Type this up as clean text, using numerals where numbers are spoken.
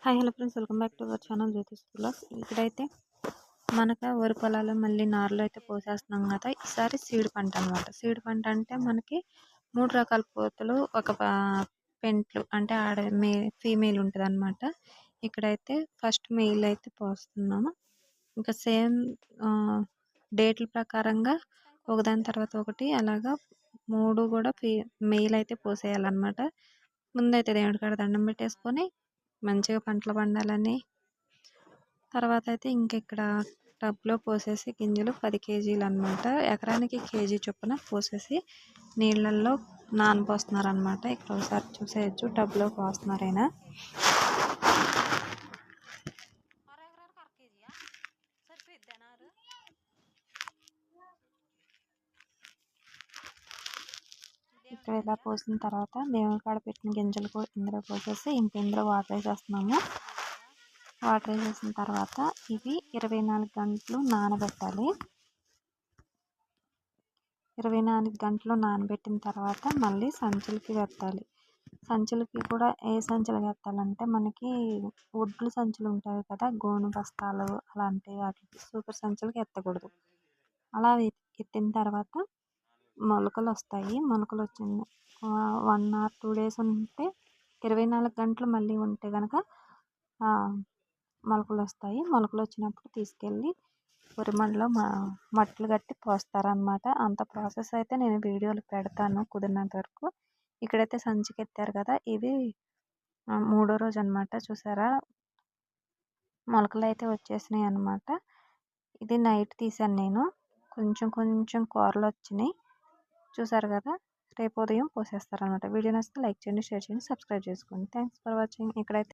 Hi hello friends, welcome back to our channel Jyothish blogs. ఇక్కడైతే మనకు వరి పొలాలు మళ్ళీ నారులో అయితే పోసేస్తున్నాం కదా. ఈసారి సీడ్ పంట అనమాట. సీడ్ పంట అంటే మనకి 3 రకాల పోతులు ఒక పెంట్లు అంటే ఫీమేల్ ఉంటుంది అనమాట. ఇక్కడైతే ఫస్ట్ మెయిల్ అయితే పోస్తున్నాము. ఇంకా సేమ్ డేట్ల ప్రకారంగా ఒకదాని తర్వాత ఒకటి అలాగా 3 కూడా మెయిల్ అయితే పోసేయాలన్నమాట. ముందైతే దేవుడి కాడ దండం పెట్టేసుకొని మంచిగా పంటలు పండాలని, తర్వాత అయితే ఇక్కడ టబ్లో పోసేసి గింజలు 10 కేజీలు అనమాట. ఎకరానికి కేజీ చొప్పున పోసేసి నీళ్ళల్లో నానపోస్తున్నారు అనమాట. ఇక్కడ ఒకసారి చూసేయచ్చు, టబ్లో పోస్తున్నారైనా. ఇక్కడ ఇలా పోసిన తర్వాత దేవుడి కాడ పెట్టిన గింజలు కూడా ఇందులో పోసేసి ఇందులో వాటర్ వేసేస్తున్నాము. వాటర్ వేసేసిన తర్వాత ఇవి 24 గంటలు నానబెట్టాలి. 24 గంటలు నానబెట్టిన తర్వాత మళ్ళీ సంచులకి వెత్తాలి. సంచులకి కూడా ఏ సంచులకి ఎత్తాలంటే మనకి ఒడ్లు సంచులు ఉంటాయి కదా, గోను బస్తాలు అలాంటి వాటికి, సూపర్ సంచులకి ఎత్తకూడదు. అలా ఎత్తిన తర్వాత మొలకలు వస్తాయి. మొలకలు వచ్చింది 1 or 2 days ఉంటే 24 గంటలు మళ్ళీ ఉంటే కనుక మొలకలు వస్తాయి. మొలకలు వచ్చినప్పుడు తీసుకెళ్ళి వరిమడిలో మట్టలు కట్టి పోస్తారనమాట. అంత ప్రాసెస్ అయితే నేను వీడియోలు పెడతాను కుదిరినంత వరకు. ఇక్కడైతే సంచికి ఎత్తారు కదా, ఇది 3వ రోజు అనమాట. చూసారా, మొలకలు అయితే వచ్చేసినాయి అనమాట. ఇది నైట్ తీసాను నేను. కొంచెం కొంచెం కూరలు వచ్చినాయి, చూసారు కదా. రేపు ఉదయం పోసేస్తారనమాట. వీడియో నచ్చితే లైక్ చేయండి, షేర్ చేయండి, సబ్స్క్రైబ్ చేసుకోండి. Thanks for watching. ఇక్కడైతే